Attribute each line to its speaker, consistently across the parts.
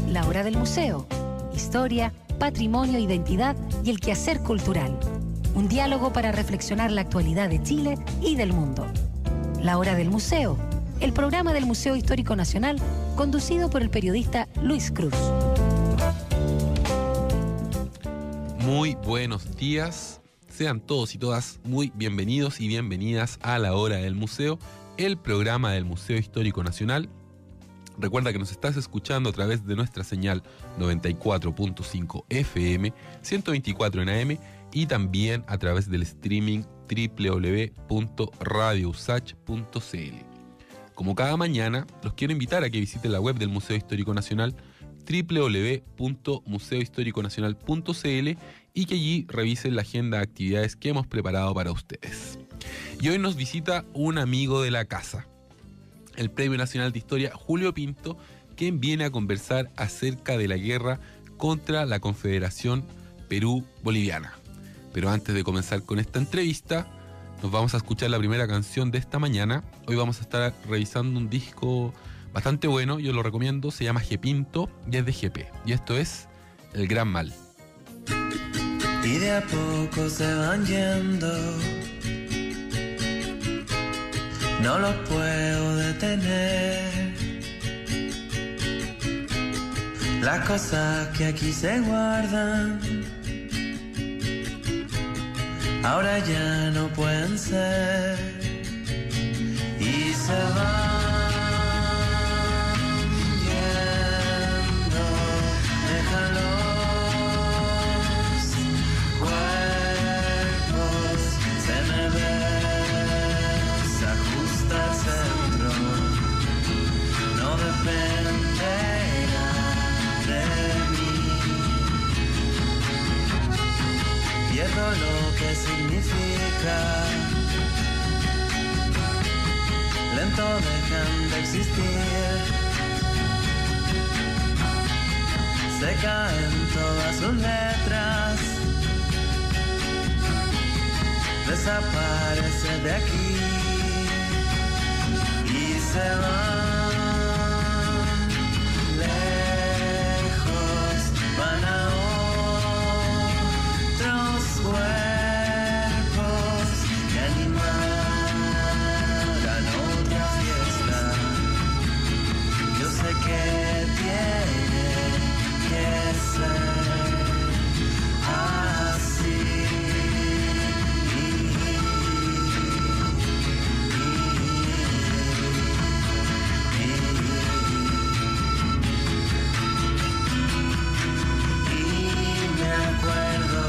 Speaker 1: La Hora del Museo. Historia, patrimonio, identidad y el quehacer cultural. Un diálogo para reflexionar la actualidad de Chile y del mundo. La Hora del Museo, el programa del Museo Histórico Nacional, conducido por el periodista Luis Cruz.
Speaker 2: Muy buenos días. Sean todos y todas muy bienvenidos y bienvenidas a La Hora del Museo, el programa del Museo Histórico Nacional. Recuerda que nos estás escuchando a través de nuestra señal 94.5 FM, 124 en AM y también a través del streaming www.radiousach.cl. Como cada mañana, los quiero invitar a que visiten la web del Museo Histórico Nacional, www.museohistoriconacional.cl, y que allí revisen la agenda de actividades que hemos preparado para ustedes. Y hoy nos visita un amigo de la casa, el Premio Nacional de Historia Julio Pinto, quien viene a conversar acerca de la guerra contra la Confederación Perú-Boliviana. Pero antes de comenzar con esta entrevista, nos vamos a escuchar la primera canción de esta mañana. Hoy vamos a estar revisando un disco bastante bueno, yo lo recomiendo, se llama G Pinto y es de GP. Y esto es El Gran Mal.
Speaker 3: Y de a poco se van yendo, no los puedo detener. Las cosas que aquí se guardan ahora ya no pueden ser y se van yendo. Dejan los cuerpos, se me ve, se ajusta el centro, no dependerá de mí. Pierdo lo que significa, lento dejan de existir, se caen todas sus letras, desaparece de aquí y se van lejos, van a otros cuerpos que animarán otra fiesta. Yo sé que tiene que ser así. Y me acuerdo,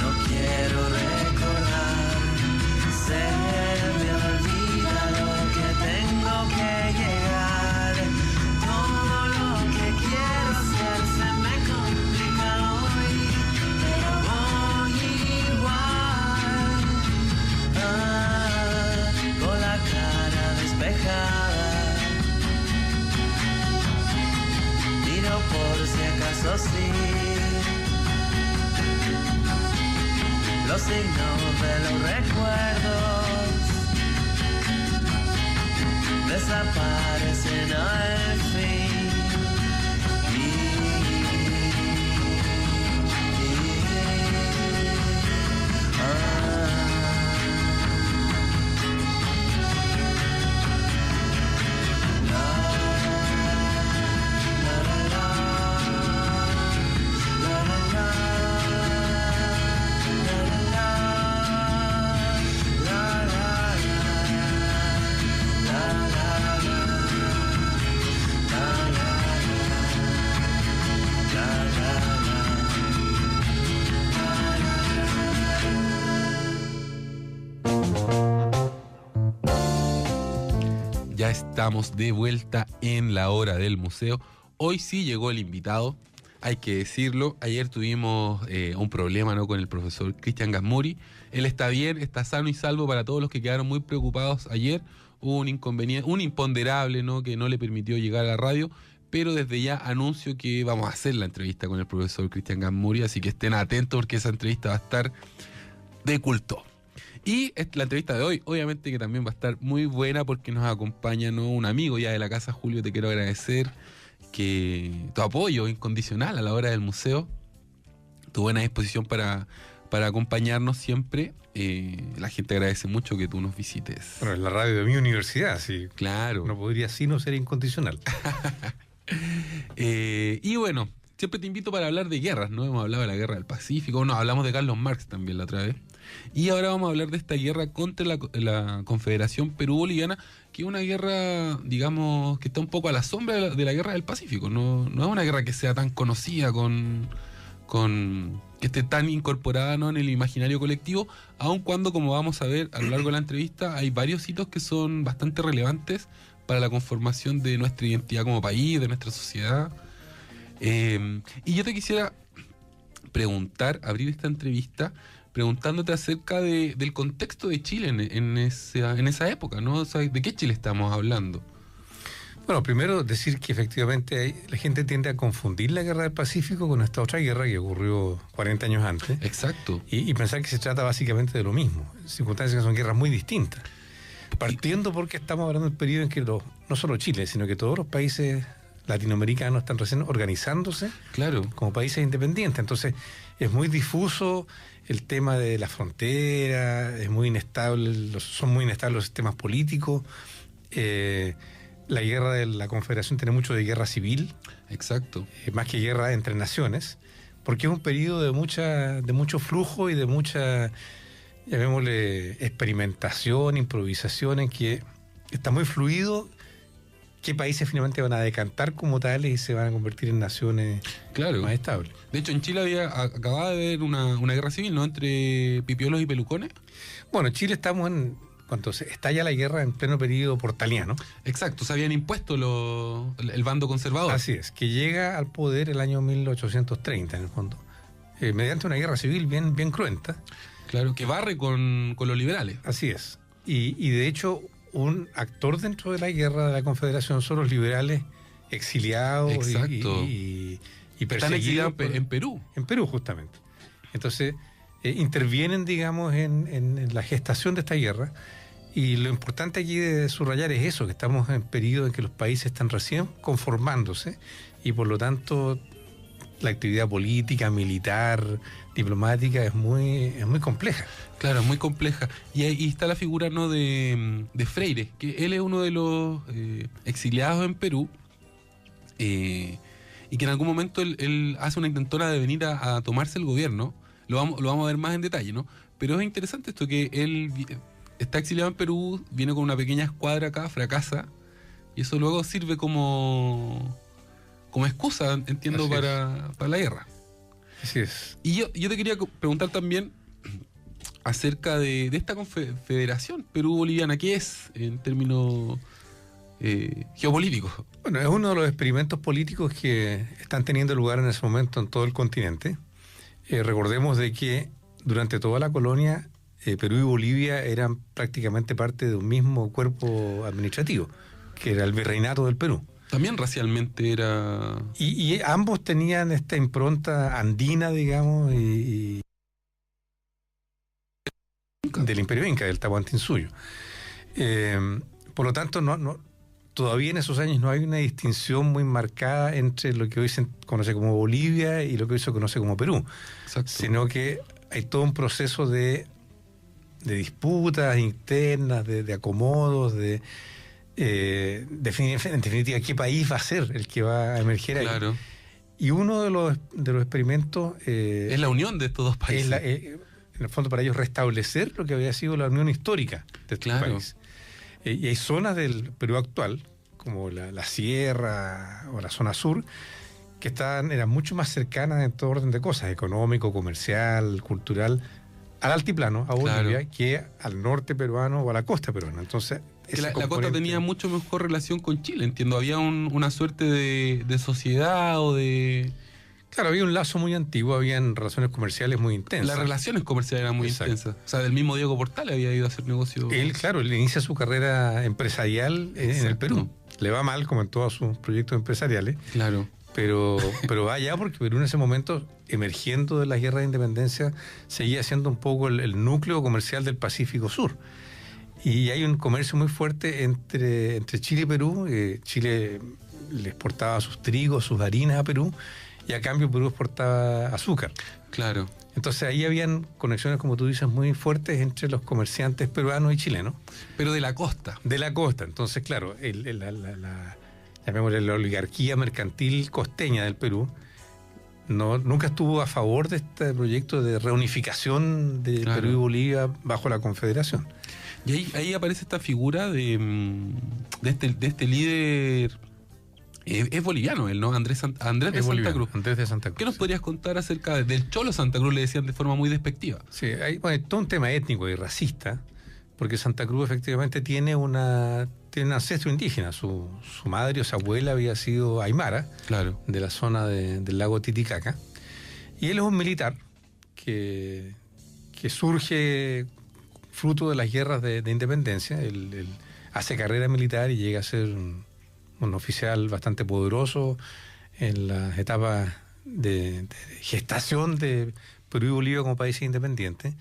Speaker 3: no quiero recordar, se me olvida lo que tengo que llegar. Todo lo que quiero hacer se me complica hoy, pero voy igual, con la cara despejada. Miro por si acaso sí los signos de los recuerdos desaparecen al fin.
Speaker 2: Ya estamos de vuelta en la hora del museo. Hoy sí llegó el invitado, hay que decirlo. Ayer tuvimos un problema, ¿no?, con el profesor Cristian Gasmuri. Él está bien, está sano y salvo para todos los que quedaron muy preocupados ayer. Hubo un inconveniente, un imponderable, ¿no?, que no le permitió llegar a la radio. Pero desde ya anuncio que vamos a hacer la entrevista con el profesor Cristian Gasmuri, así que estén atentos porque esa entrevista va a estar de culto. Y la entrevista de hoy, obviamente que también va a estar muy buena porque nos acompaña, ¿no?, un amigo ya de la casa. Julio, te quiero agradecer tu apoyo incondicional a la hora del museo, tu buena disposición para acompañarnos siempre. La gente agradece mucho que tú nos visites.
Speaker 4: Bueno, es la radio de mi universidad, sí.
Speaker 2: Claro.
Speaker 4: No podría sino ser incondicional.
Speaker 2: Y bueno, siempre te invito para hablar de guerras, ¿no? Hemos hablado de la guerra del Pacífico, hablamos de Carlos Marx también la otra vez. Y ahora vamos a hablar de esta guerra contra la Confederación Perú-Boliviana, que es una guerra, digamos, que está un poco a la sombra de la guerra del Pacífico. No es una guerra que sea tan conocida, que esté tan incorporada, ¿no?, en el imaginario colectivo, aun cuando, como vamos a ver a lo largo de la entrevista, hay varios hitos que son bastante relevantes para la conformación de nuestra identidad como país, de nuestra sociedad. Y yo te quisiera abrir esta entrevista preguntándote acerca del contexto de Chile en esa época, ¿no? O sea, ¿de qué Chile estamos hablando?
Speaker 4: Bueno, primero decir que efectivamente la gente tiende a confundir la guerra del Pacífico con esta otra guerra que ocurrió 40 años antes.
Speaker 2: Exacto.
Speaker 4: Y pensar que se trata básicamente de lo mismo. Circunstancias que son guerras muy distintas. Partiendo porque estamos hablando del periodo en que no solo Chile, sino que todos los países latinoamericanos están recién organizándose,
Speaker 2: claro,
Speaker 4: como países independientes. Entonces es muy difuso el tema de la frontera, es muy inestable, son muy inestables los sistemas políticos. La guerra de la Confederación tiene mucho de guerra civil.
Speaker 2: Exacto.
Speaker 4: Más que guerra entre naciones, porque es un periodo de mucho flujo y de mucha, llamémosle, experimentación, improvisación, en que está muy fluido qué países finalmente van a decantar como tales y se van a convertir en naciones, claro, más estables.
Speaker 2: De hecho, en Chile acababa de haber una guerra civil, ¿no?, entre pipiolos y pelucones.
Speaker 4: Bueno, en Chile estamos cuando se estalla la guerra en pleno periodo portaliano.
Speaker 2: Exacto, se habían impuesto el bando conservador.
Speaker 4: Así es, que llega al poder el año 1830, en el fondo, mediante una guerra civil bien cruenta.
Speaker 2: Claro, que barre con los liberales.
Speaker 4: Así es. Y de hecho, un actor dentro de la guerra de la Confederación son los liberales exiliados.
Speaker 2: Exacto.
Speaker 4: y
Speaker 2: perseguidos. Están exiliados en Perú.
Speaker 4: En Perú, justamente. Entonces, intervienen, digamos, en la gestación de esta guerra. Y lo importante aquí de subrayar es eso, que estamos en periodo en que los países están recién conformándose y por lo tanto la actividad política, militar, diplomática es muy compleja.
Speaker 2: Claro, es muy compleja. Y ahí está la figura, ¿no?, de Freire, que él es uno de los exiliados en Perú, y que en algún momento él hace una intentona de venir a tomarse el gobierno. Lo vamos a ver más en detalle, ¿no? Pero es interesante esto, que él está exiliado en Perú, viene con una pequeña escuadra acá, fracasa, y eso luego sirve como excusa, entiendo, para la guerra.
Speaker 4: Así es.
Speaker 2: Y yo te quería preguntar también acerca de esta confederación Perú-Boliviana. ¿Qué es en términos geopolíticos?
Speaker 4: Bueno, es uno de los experimentos políticos que están teniendo lugar en ese momento en todo el continente. Recordemos de que durante toda la colonia Perú y Bolivia eran prácticamente parte de un mismo cuerpo administrativo, que era el Virreinato del Perú.
Speaker 2: También racialmente era...
Speaker 4: Y ambos tenían esta impronta andina, digamos, y del Imperio Inca, del Tahuantinsuyo. Por lo tanto, todavía en esos años no hay una distinción muy marcada entre lo que hoy se conoce como Bolivia y lo que hoy se conoce como Perú.
Speaker 2: Exacto.
Speaker 4: Sino que hay todo un proceso de disputas internas, de acomodos, en definitiva, qué país va a ser el que va a emerger ahí.
Speaker 2: Claro.
Speaker 4: Y uno de los experimentos...
Speaker 2: es la unión de estos dos países.
Speaker 4: En el fondo, para ellos restablecer lo que había sido la unión histórica de estos países. Y hay zonas del Perú actual, como la sierra o la zona sur, que eran mucho más cercanas en todo orden de cosas, económico, comercial, cultural, al altiplano, a Bolivia, que al norte peruano o a la costa peruana. Entonces,
Speaker 2: la costa tenía mucho mejor relación con Chile, entiendo. Había una suerte de sociedad o de...
Speaker 4: Claro, había un lazo muy antiguo, habían relaciones comerciales muy intensas.
Speaker 2: Las relaciones comerciales eran muy intensas. O sea, del mismo Diego Portales había ido a hacer negocios.
Speaker 4: Él inicia su carrera empresarial en el Perú. Le va mal, como en todos sus proyectos empresariales.
Speaker 2: Claro.
Speaker 4: Pero va allá porque Perú en ese momento, emergiendo de la guerra de independencia, seguía siendo un poco el núcleo comercial del Pacífico Sur. Y hay un comercio muy fuerte entre Chile y Perú. Chile le exportaba sus trigos, sus harinas a Perú, y a cambio Perú exportaba azúcar.
Speaker 2: Claro.
Speaker 4: Entonces ahí habían conexiones, como tú dices, muy fuertes entre los comerciantes peruanos y chilenos.
Speaker 2: Pero de la costa.
Speaker 4: De la costa. Entonces, claro, llamémosle la oligarquía mercantil costeña del Perú nunca estuvo a favor de este proyecto de reunificación de Perú y Bolivia bajo la Confederación.
Speaker 2: Y ahí aparece esta figura de este líder. Es boliviano él, ¿no? Andrés de Santa Cruz.
Speaker 4: Andrés de Santa Cruz.
Speaker 2: ¿Qué nos podrías contar acerca del Cholo Santa Cruz? Le decían de forma muy despectiva.
Speaker 4: Sí, hay todo un tema étnico y racista, porque Santa Cruz efectivamente tiene un ancestro indígena. Su madre o su abuela había sido aymara,
Speaker 2: claro,
Speaker 4: de la zona del lago Titicaca. Y él es un militar que surge fruto de las guerras de independencia. Él hace carrera militar y llega a ser un oficial bastante poderoso en las etapas de gestación de Perú y Bolivia como países independientes.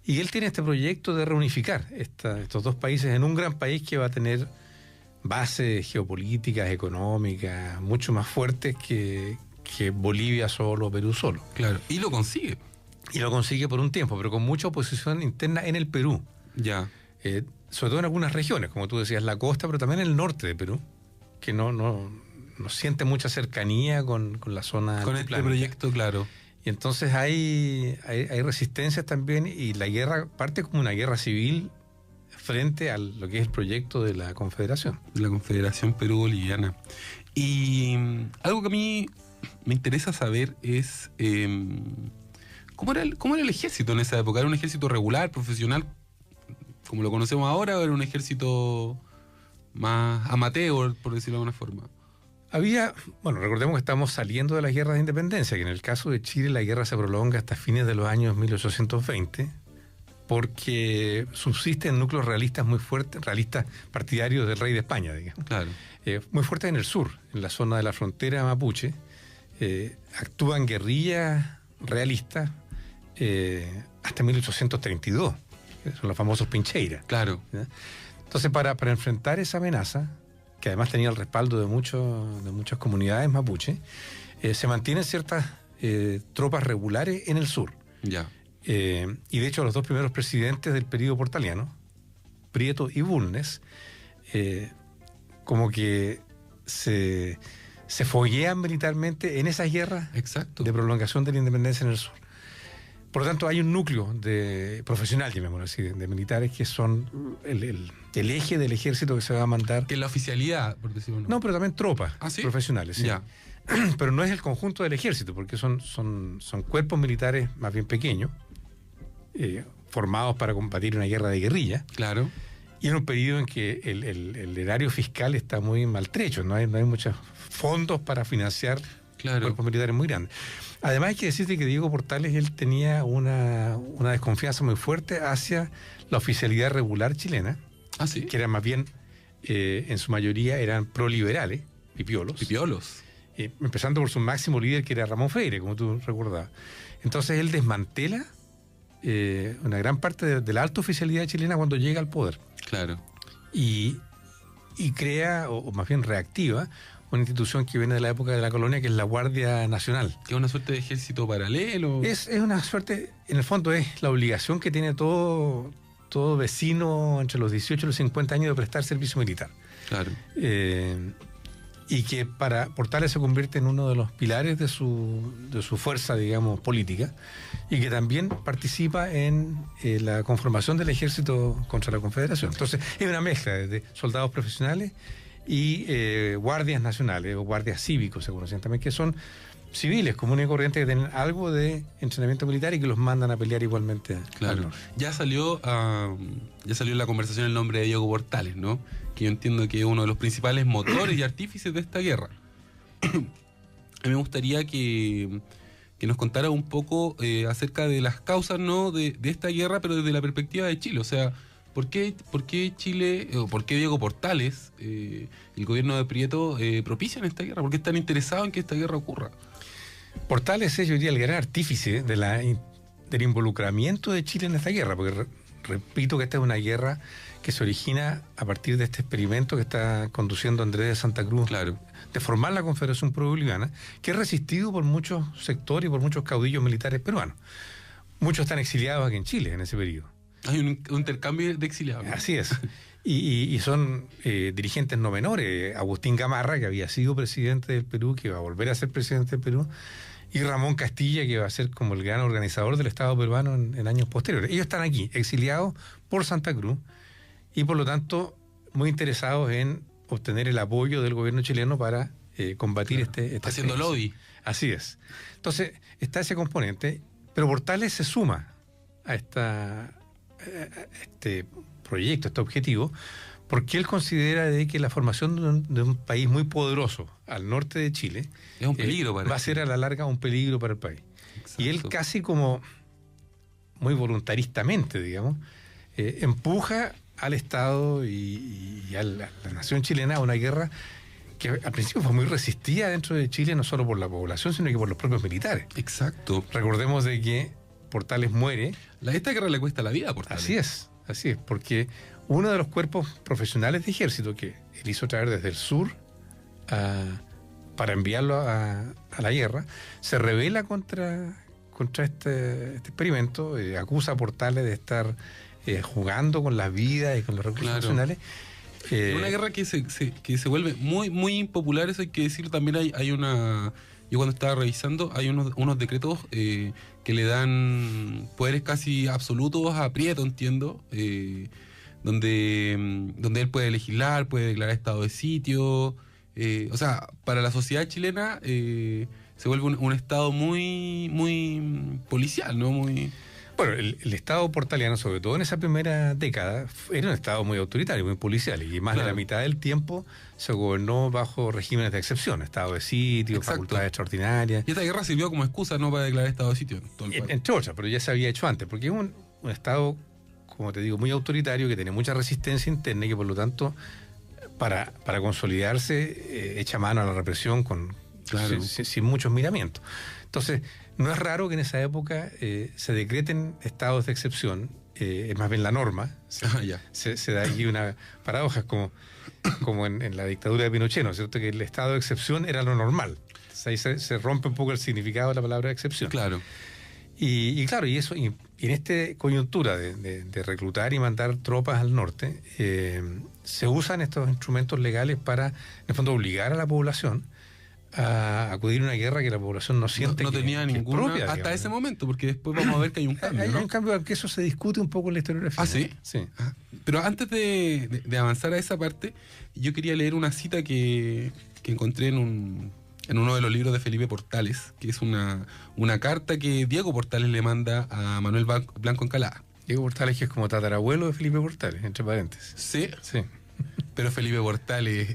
Speaker 4: Y él tiene este proyecto de reunificar estos dos países en un gran país que va a tener bases geopolíticas, económicas, mucho más fuertes que Bolivia solo o Perú solo.
Speaker 2: Claro, y lo consigue.
Speaker 4: Y lo consigue por un tiempo, pero con mucha oposición interna en el Perú.
Speaker 2: Ya.
Speaker 4: Sobre todo en algunas regiones, como tú decías, la costa, pero también en el norte de Perú, que no siente mucha cercanía con la zona
Speaker 2: con este proyecto, claro.
Speaker 4: Y entonces hay resistencias también, y la guerra parte como una guerra civil frente a lo que es el proyecto de la Confederación.
Speaker 2: De la Confederación Perú-Boliviana. Y algo que a mí me interesa saber es ¿cómo era el ejército en esa época? ¿Era un ejército regular, profesional, como lo conocemos ahora, o era un ejército más amateur, por decirlo de alguna forma?
Speaker 4: Recordemos que estamos saliendo de las guerras de independencia, que en el caso de Chile la guerra se prolonga hasta fines de los años 1820, porque subsisten núcleos realistas muy fuertes, realistas partidarios del rey de España, digamos.
Speaker 2: Claro.
Speaker 4: Muy fuertes en el sur, en la zona de la frontera mapuche. Actúan guerrillas realistas hasta 1832, son los famosos Pincheiras.
Speaker 2: Claro.
Speaker 4: ¿Ya? Entonces, para enfrentar esa amenaza, que además tenía el respaldo de muchas comunidades mapuche, se mantienen ciertas tropas regulares en el sur.
Speaker 2: Ya.
Speaker 4: Y de hecho los dos primeros presidentes del periodo portaliano, Prieto y Bulnes, como que se foguean militarmente en esas guerras.
Speaker 2: Exacto.
Speaker 4: De prolongación de la independencia en el sur. Por lo tanto, hay un núcleo profesional, llamémoslo así, de militares que son el eje del ejército que se va a mandar.
Speaker 2: Que es la oficialidad, por decirlo.
Speaker 4: No, pero también tropas
Speaker 2: ¿sí?
Speaker 4: profesionales. ¿Sí?
Speaker 2: Ya.
Speaker 4: Pero no es el conjunto del ejército, porque son cuerpos militares más bien pequeños, formados para combatir una guerra de guerrilla.
Speaker 2: Claro.
Speaker 4: Y en un periodo en que el erario fiscal está muy maltrecho, no hay muchos fondos para financiar cuerpos militares muy grandes. Además hay que decirte que Diego Portales, él tenía una desconfianza muy fuerte hacia la oficialidad regular chilena,
Speaker 2: ¿sí?
Speaker 4: Que eran más bien, en su mayoría, eran proliberales, pipiolos. Empezando por su máximo líder, que era Ramón Freire, como tú recordabas. Entonces él desmantela una gran parte de la alta oficialidad chilena cuando llega al poder.
Speaker 2: Claro.
Speaker 4: Y crea, o más bien reactiva, una institución que viene de la época de la colonia, que es la Guardia Nacional.
Speaker 2: ¿Que es una suerte de ejército paralelo?
Speaker 4: Es una suerte, en el fondo es la obligación que tiene todo vecino entre los 18 y los 50 años de prestar servicio militar.
Speaker 2: Claro.
Speaker 4: Y que para Portales se convierte en uno de los pilares de su fuerza, digamos, política, y que también participa en la conformación del ejército contra la Confederación. Entonces, es una mezcla de soldados profesionales y guardias nacionales o guardias cívicos, se conocen también, que son civiles comunes y corrientes que tienen algo de entrenamiento militar y que los mandan a pelear igualmente.
Speaker 2: Claro. Ya salió en la conversación el nombre de Diego Portales, ¿no? Que yo entiendo que es uno de los principales motores y artífices de esta guerra. A mí me gustaría que nos contara un poco acerca de las causas, ¿no?, de esta guerra, pero desde la perspectiva de Chile. O sea, ¿por qué Chile, o por qué Diego Portales, el gobierno de Prieto, propician esta guerra? ¿Por qué están interesados en que esta guerra ocurra?
Speaker 4: Portales es, yo diría, el gran artífice del involucramiento de Chile en esta guerra, porque repito que esta es una guerra que se origina a partir de este experimento que está conduciendo Andrés de Santa Cruz,
Speaker 2: Claro.
Speaker 4: de formar la Confederación Pro-Boliviana, que es resistido por muchos sectores y por muchos caudillos militares peruanos. Muchos están exiliados aquí en Chile en ese periodo.
Speaker 2: Hay un intercambio de exiliados, ¿no?
Speaker 4: Así es. Y son dirigentes no menores. Agustín Gamarra, que había sido presidente del Perú, que va a volver a ser presidente del Perú, y Ramón Castilla, que va a ser como el gran organizador del Estado peruano en años posteriores. Ellos están aquí, exiliados por Santa Cruz, y por lo tanto muy interesados en obtener el apoyo del gobierno chileno para combatir este
Speaker 2: Haciendo lobby.
Speaker 4: Así es. Entonces, está ese componente, pero Portales se suma a este proyecto, este objetivo, porque él considera de que la formación de un país muy poderoso al norte de Chile
Speaker 2: Es un peligro para
Speaker 4: va a
Speaker 2: Chile.
Speaker 4: ser a la larga un peligro para el país.
Speaker 2: Exacto.
Speaker 4: Y él casi como muy voluntaristamente, digamos, empuja al Estado y a la nación chilena a una guerra que al principio fue muy resistida dentro de Chile, no solo por la población, sino que por los propios militares.
Speaker 2: Exacto.
Speaker 4: Recordemos de que Portales muere.
Speaker 2: Esta guerra le cuesta la vida a Portales.
Speaker 4: Así es, porque uno de los cuerpos profesionales de ejército que él hizo traer desde el sur para enviarlo a la guerra, se rebela contra este experimento, acusa a Portales de estar jugando con las vidas y con los recursos nacionales.
Speaker 2: En una guerra que se vuelve muy, muy impopular, eso hay que decirlo. También hay una... Yo cuando estaba revisando, hay unos decretos que le dan poderes casi absolutos a Prieto, entiendo, donde él puede legislar, puede declarar estado de sitio. O sea, para la sociedad chilena se vuelve un estado muy, muy policial, ¿no? Muy...
Speaker 4: Bueno, el Estado portaliano, sobre todo en esa primera década, era un Estado muy autoritario, muy policial, y más de la mitad del tiempo se gobernó bajo regímenes de excepción, estado de sitio,
Speaker 2: Exacto.
Speaker 4: facultades extraordinarias.
Speaker 2: Y esta guerra sirvió como excusa, ¿no?, para declarar estado de sitio en todo el país.
Speaker 4: Entre otras, pero ya se había hecho antes, porque es un Estado, como te digo, muy autoritario, que tiene mucha resistencia interna y que por lo tanto, para consolidarse, echa mano a la represión sin muchos miramientos. Entonces, no es raro que en esa época se decreten estados de excepción, es más bien la norma. Se da aquí una paradoja, como en la dictadura de Pinochet, ¿no es cierto? Que el estado de excepción era lo normal. Ahí se rompe un poco el significado de la palabra excepción.
Speaker 2: Claro.
Speaker 4: Y claro, y en esta coyuntura de reclutar y mandar tropas al norte, se usan estos instrumentos legales para, en el fondo, obligar a la población a acudir a una guerra que la población no siente
Speaker 2: no tenía ninguna
Speaker 4: propia,
Speaker 2: hasta
Speaker 4: digamos,
Speaker 2: ese
Speaker 4: ¿no?
Speaker 2: momento, porque después vamos a ver que hay un cambio,
Speaker 4: Hay
Speaker 2: ¿no?
Speaker 4: un cambio, aunque eso se discute un poco en la historiografía.
Speaker 2: ¿Ah, sí?
Speaker 4: Sí.
Speaker 2: Ah, pero antes de avanzar a esa parte, yo quería leer una cita que encontré en uno de los libros de Felipe Portales, que es una carta que Diego Portales le manda a Manuel Blanco Encalada.
Speaker 4: Diego Portales, que es como tatarabuelo de Felipe Portales, entre paréntesis.
Speaker 2: Sí,
Speaker 4: Sí.
Speaker 2: pero Felipe Portales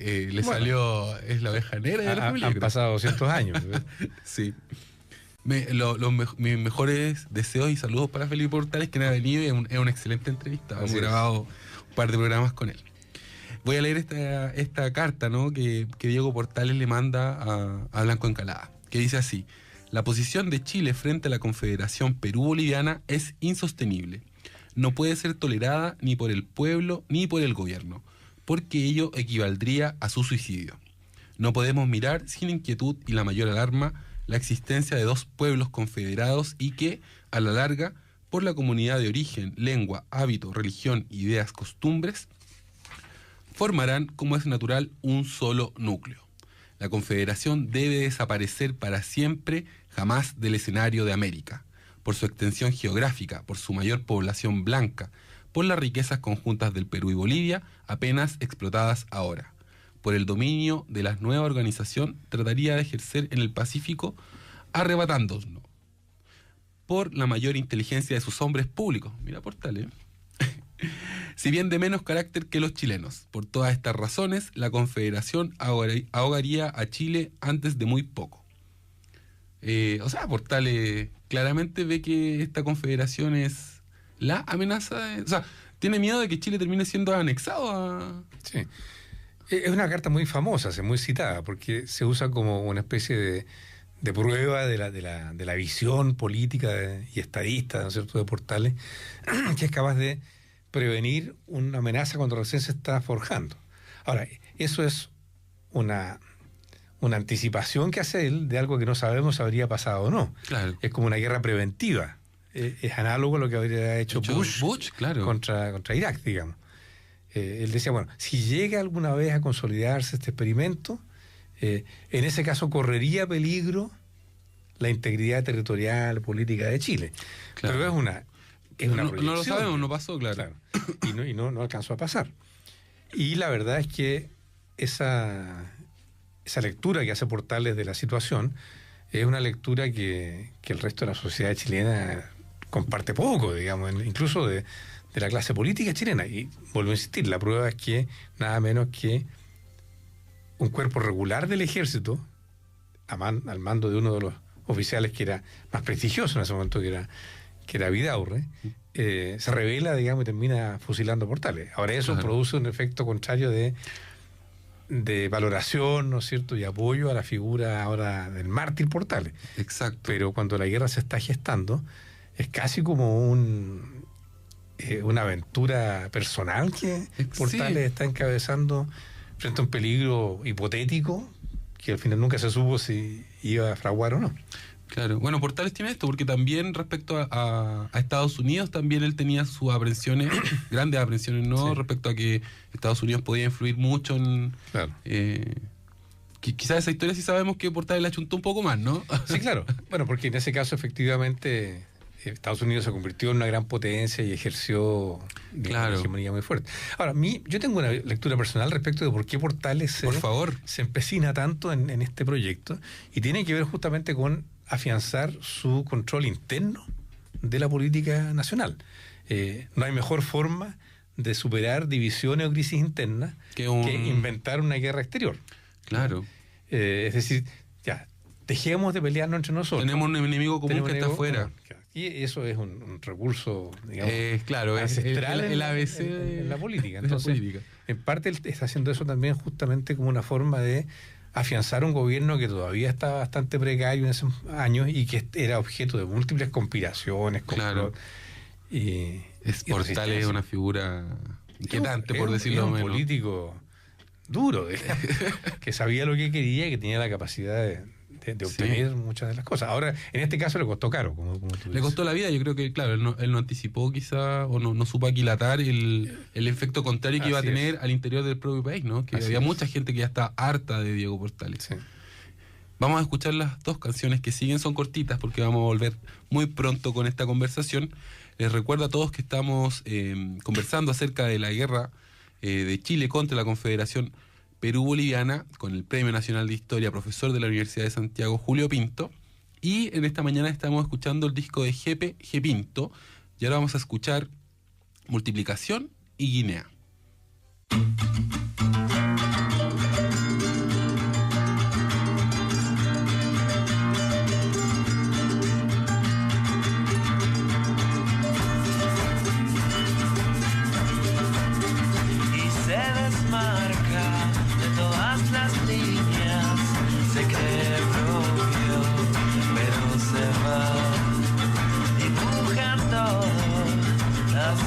Speaker 2: salió, es la oveja negra de la familia.
Speaker 4: Han
Speaker 2: creo.
Speaker 4: pasado 200 años. ¿verdad?
Speaker 2: Sí. Mis mejores deseos y saludos para Felipe Portales, que no ha venido, y es una excelente entrevista. Hemos grabado un par de programas con él. Voy a leer esta carta, ¿no?, que Diego Portales le manda a Blanco Encalada, que dice así: la posición de Chile frente a la Confederación Perú-Boliviana es insostenible. No puede ser tolerada ni por el pueblo ni por el gobierno, porque ello equivaldría a su suicidio. No podemos mirar sin inquietud y la mayor alarma la existencia de dos pueblos confederados y que, a la larga, por la comunidad de origen, lengua, hábito, religión, ideas, costumbres, formarán, como es natural, un solo núcleo. La Confederación debe desaparecer para siempre, jamás del escenario de América, por su extensión geográfica, por su mayor población blanca, por las riquezas conjuntas del Perú y Bolivia, apenas explotadas ahora. Por el dominio de la nueva organización, trataría de ejercer en el Pacífico, arrebatándonos. Por la mayor inteligencia de sus hombres públicos. Mira, Portales. Si bien de menos carácter que los chilenos. Por todas estas razones, la Confederación ahogaría a Chile antes de muy poco. O sea, Portales claramente ve que esta confederación es la amenaza. O sea, tiene miedo de que Chile termine siendo anexado a...
Speaker 4: Sí. Es una carta muy famosa, muy citada, porque se usa como una especie de prueba de la visión política y estadista, ¿no es cierto?, de Portales, que es capaz de prevenir una amenaza cuando recién se está forjando. Ahora, eso es una anticipación que hace él de algo que no sabemos si habría pasado o no.
Speaker 2: Claro.
Speaker 4: Es como una guerra preventiva. Es análogo a lo que habría hecho Bush
Speaker 2: claro.
Speaker 4: contra Irak, digamos. Él decía, bueno, si llega alguna vez a consolidarse este experimento, en ese caso correría peligro la integridad territorial, política de Chile.
Speaker 2: Claro.
Speaker 4: Pero es una proyección.
Speaker 2: No lo sabemos, no pasó, claro.
Speaker 4: Y no alcanzó a pasar. Y la verdad es que esa lectura que hace Portales de la situación es una lectura que el resto de la sociedad chilena comparte poco, digamos, incluso de la clase política chilena. Y vuelvo a insistir, la prueba es que nada menos que un cuerpo regular del ejército, al mando de uno de los oficiales que era más prestigioso en ese momento, que era Vidaurre, se revela, digamos, y termina fusilando Portales. Ahora eso produce un efecto contrario de valoración, ¿no es cierto?, y apoyo a la figura ahora del mártir Portales.
Speaker 2: Exacto.
Speaker 4: Pero cuando la guerra se está gestando, es casi como una aventura personal que Portales está encabezando frente a un peligro hipotético que al final nunca se supo si iba a fraguar o no.
Speaker 2: Claro. Bueno, Portales tiene esto, porque también respecto a Estados Unidos, también él tenía sus aprensiones, grandes aprensiones, ¿no? Sí. Respecto a que Estados Unidos podía influir mucho en... Claro. Quizás esa historia sí sabemos que Portales la chuntó un poco más, ¿no?
Speaker 4: Sí, claro. Bueno, porque en ese caso efectivamente Estados Unidos se convirtió en una gran potencia y ejerció una hegemonía muy fuerte. Ahora, yo tengo una lectura personal respecto de por qué Portales se empecina tanto en este proyecto, y tiene que ver justamente con afianzar su control interno de la política nacional. No hay mejor forma de superar divisiones o crisis internas que inventar una guerra exterior.
Speaker 2: Claro.
Speaker 4: Es decir, ya, dejemos de pelearnos entre nosotros.
Speaker 2: Tenemos un enemigo común que está afuera.
Speaker 4: Y eso es un recurso, digamos,
Speaker 2: ancestral
Speaker 4: el ABC en la política. Entonces, en parte él está haciendo eso también justamente como una forma de afianzar un gobierno que todavía está bastante precario en esos años y que era objeto de múltiples conspiraciones.
Speaker 2: Claro. Portales es una figura inquietante, por decirlo menos.
Speaker 4: Un político duro, que sabía lo que quería y que tenía la capacidad de obtener muchas de las cosas. Ahora, en este caso le costó caro, como tú dices.
Speaker 2: Le costó la vida. Yo creo que, claro, él no anticipó quizá, o no supo aquilatar el efecto contrario que iba a tener al interior del propio país, ¿no? Que había mucha gente que ya está harta de Diego Portales. Sí. Vamos a escuchar las dos canciones que siguen, son cortitas porque vamos a volver muy pronto con esta conversación. Les recuerdo a todos que estamos conversando acerca de la guerra de Chile contra la Confederación Perú-Boliviana, con el Premio Nacional de Historia, profesor de la Universidad de Santiago, Julio Pinto. Y en esta mañana estamos escuchando el disco de Jepe G. Pinto. Y ahora vamos a escuchar Multiplicación y Guinea.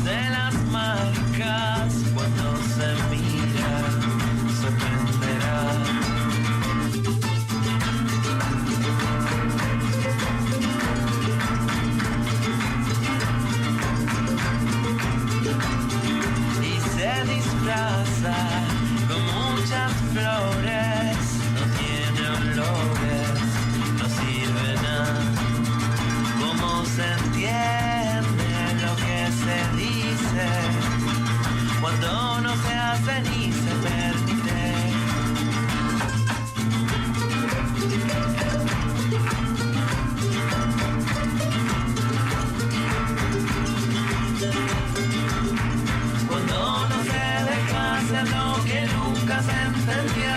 Speaker 3: De las marcas cuando se mira sorprenderá. Y se disfraza con muchas flores, no tiene olores, no sirve nada. ¿Cómo se entiende lo que se dice cuando no se hace ni se permite? Cuando no se deja hacer lo que nunca se entendió,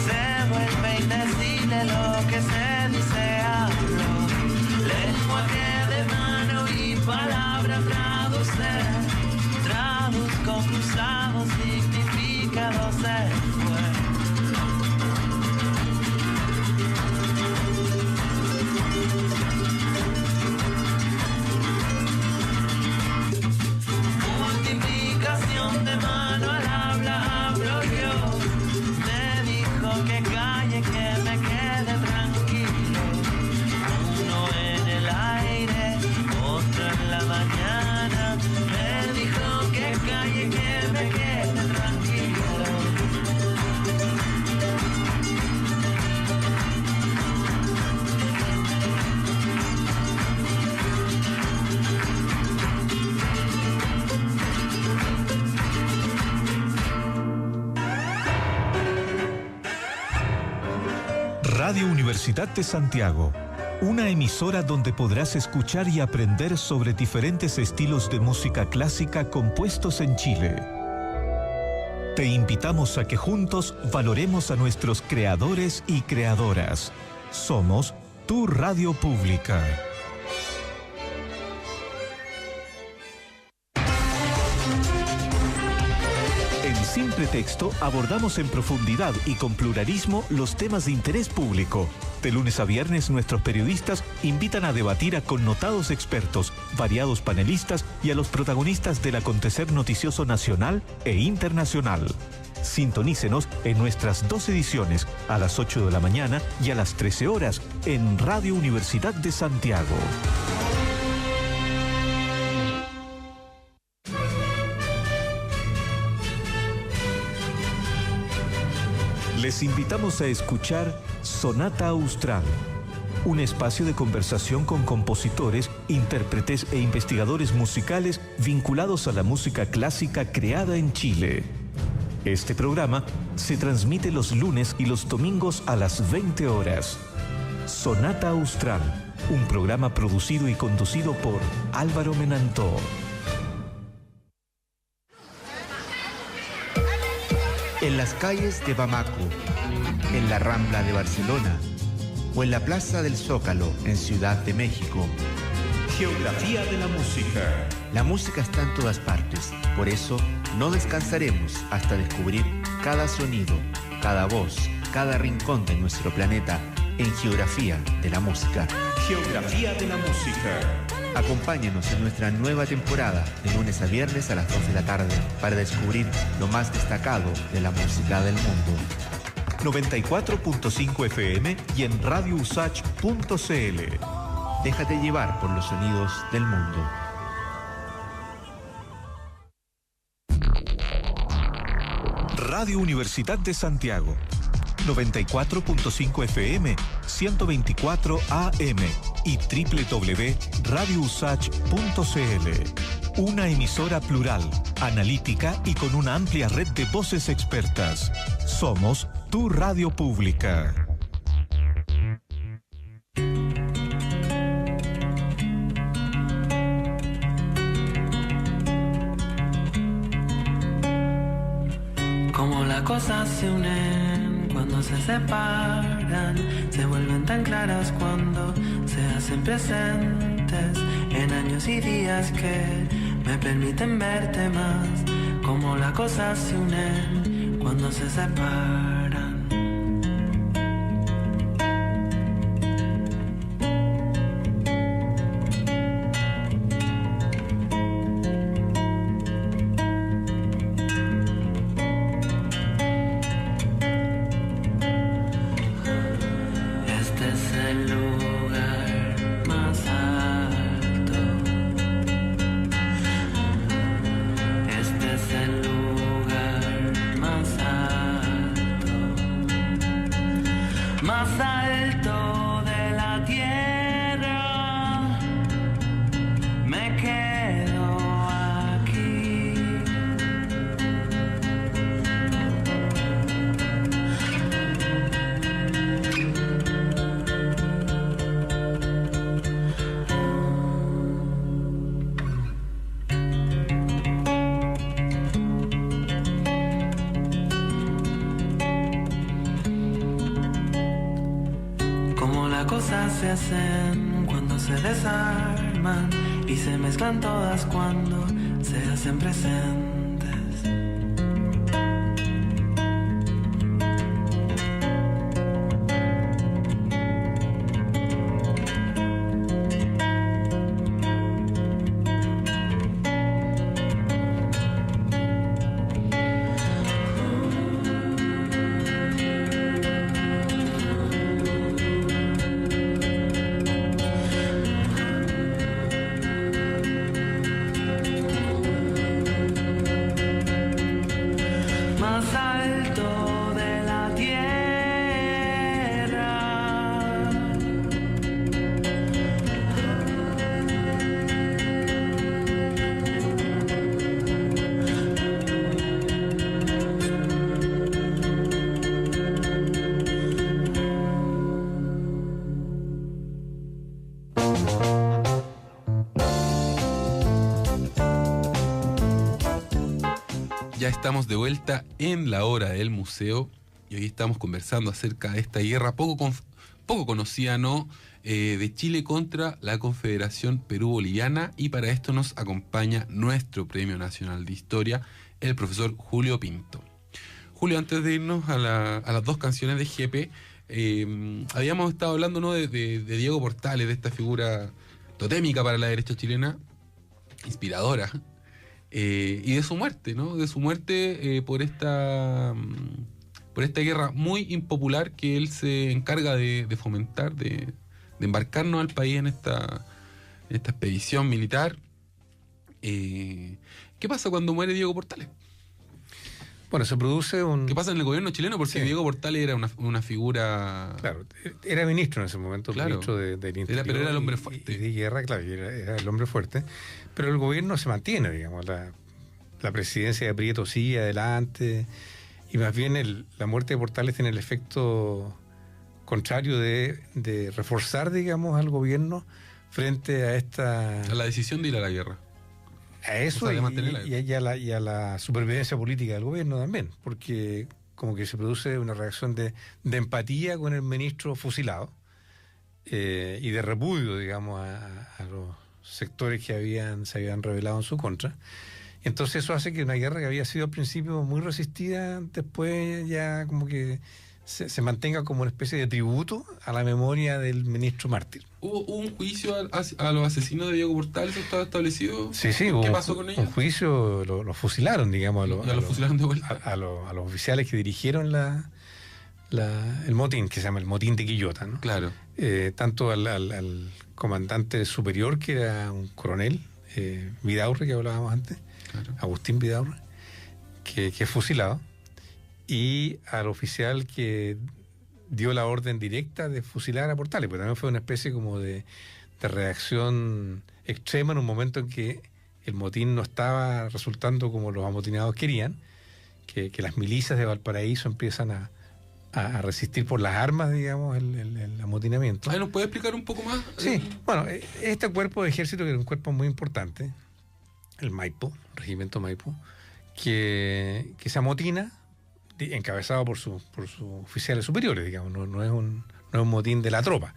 Speaker 3: se vuelve indecible lo que se dice hablo. Lenguaje de mano y palabra traducir, traduzco cruzados, significados se fue. Multiplicación
Speaker 5: Radio Universidad de Santiago, una emisora donde podrás escuchar y aprender sobre diferentes estilos de música clásica compuestos en Chile. Te invitamos a que juntos valoremos a nuestros creadores y creadoras. Somos tu radio pública. En Simple Texto abordamos en profundidad y con pluralismo los temas de interés público. De lunes a viernes, nuestros periodistas invitan a debatir a connotados expertos, variados panelistas y a los protagonistas del acontecer noticioso nacional e internacional. Sintonícenos en nuestras 2 ediciones, a las 8 de la mañana y a las 13 horas, en Radio Universidad de Santiago. Les invitamos a escuchar Sonata Austral, un espacio de conversación con compositores, intérpretes e investigadores musicales vinculados a la música clásica creada en Chile. Este programa se transmite los lunes y los domingos a las 20 horas. Sonata Austral, un programa producido y conducido por Álvaro Menantó.
Speaker 6: En las calles de Bamako, en la Rambla de Barcelona o en la Plaza del Zócalo en Ciudad de México.
Speaker 5: Geografía de la música.
Speaker 6: La música está en todas partes, por eso no descansaremos hasta descubrir cada sonido, cada voz, cada rincón de nuestro planeta en Geografía de la música.
Speaker 5: Geografía de la música.
Speaker 6: Acompáñanos en nuestra nueva temporada de lunes a viernes a las 2 de la tarde para descubrir lo más destacado de la música del mundo.
Speaker 5: 94.5 FM y en radiousach.cl.
Speaker 6: Déjate llevar por los sonidos del mundo.
Speaker 5: Radio Universidad de Santiago, 94.5 FM, 124 AM y www.radiousach.cl. Una emisora plural, analítica y con una amplia red de voces expertas. Somos tu radio pública.
Speaker 3: Como las cosas se unen cuando se separan, se vuelven tan claras cuando se hacen presentes en años y días que me permiten verte más. Como las cosas se unen cuando se separan. Se hacen cuando se desarman y se mezclan todas cuando se hacen presentes.
Speaker 2: estamos de vuelta en la hora del museo y hoy estamos conversando acerca de esta guerra poco conocida, ¿no? De Chile contra la Confederación Perú-Boliviana, y para esto nos acompaña nuestro Premio Nacional de Historia, el profesor Julio Pinto. Julio, antes de irnos a las dos canciones de Jepe, habíamos estado hablando, ¿no? de Diego Portales, de esta figura totémica para la derecha chilena, inspiradora, y de su muerte, ¿no? De su muerte por esta guerra muy impopular que él se encarga de fomentar, de embarcarnos al país en esta expedición militar. ¿Qué pasa cuando muere Diego Portales?
Speaker 4: Bueno, se produce un...
Speaker 2: ¿Qué pasa en el gobierno chileno? Porque
Speaker 4: Sí.
Speaker 2: Diego Portales era una figura...
Speaker 4: Claro, era ministro en ese momento,
Speaker 2: Claro.
Speaker 4: ministro del Interior.
Speaker 2: Pero era el hombre
Speaker 4: y
Speaker 2: fuerte.
Speaker 4: de guerra, claro, y era el hombre fuerte. Pero el gobierno se mantiene, digamos, la presidencia de Prieto sigue adelante, y más bien la muerte de Portales tiene el efecto contrario de reforzar, digamos, al gobierno frente a esta...
Speaker 2: a la decisión de ir a la guerra.
Speaker 4: A eso,
Speaker 2: O sea, de mantenerla.
Speaker 4: y a la supervivencia política del gobierno también, porque como que se produce una reacción de empatía con el ministro fusilado, y de repudio, digamos, a los sectores que se habían rebelado en su contra. Entonces eso hace que una guerra que había sido al principio muy resistida, después ya como que se mantenga como una especie de tributo a la memoria del ministro mártir.
Speaker 2: ¿Hubo un juicio a los asesinos de Diego Portales? ¿Eso estaba establecido?
Speaker 4: Sí,
Speaker 2: ¿Qué
Speaker 4: hubo
Speaker 2: pasó con
Speaker 4: un
Speaker 2: ellos?
Speaker 4: juicio, lo fusilaron, digamos,
Speaker 2: Ya los fusilaron de vuelta.
Speaker 4: a los oficiales que dirigieron el motín, que se llama el motín de Quillota, ¿no?
Speaker 2: Claro.
Speaker 4: Tanto al comandante superior, que era un coronel, Vidaurre, que hablábamos antes,
Speaker 2: Claro.
Speaker 4: Agustín Vidaurre, que es fusilado, y al oficial que dio la orden directa de fusilar a Portales, porque también fue una especie como de reacción extrema en un momento en que el motín no estaba resultando como los amotinados querían, que las milicias de Valparaíso empiezan a resistir por las armas, digamos, el amotinamiento.
Speaker 2: ¿Nos puede explicar un poco más?
Speaker 4: Sí, bueno, este cuerpo de ejército, que era un cuerpo muy importante, el Maipo, Regimiento Maipo, que se amotina, encabezado por sus oficiales superiores, digamos, no es un motín de la tropa,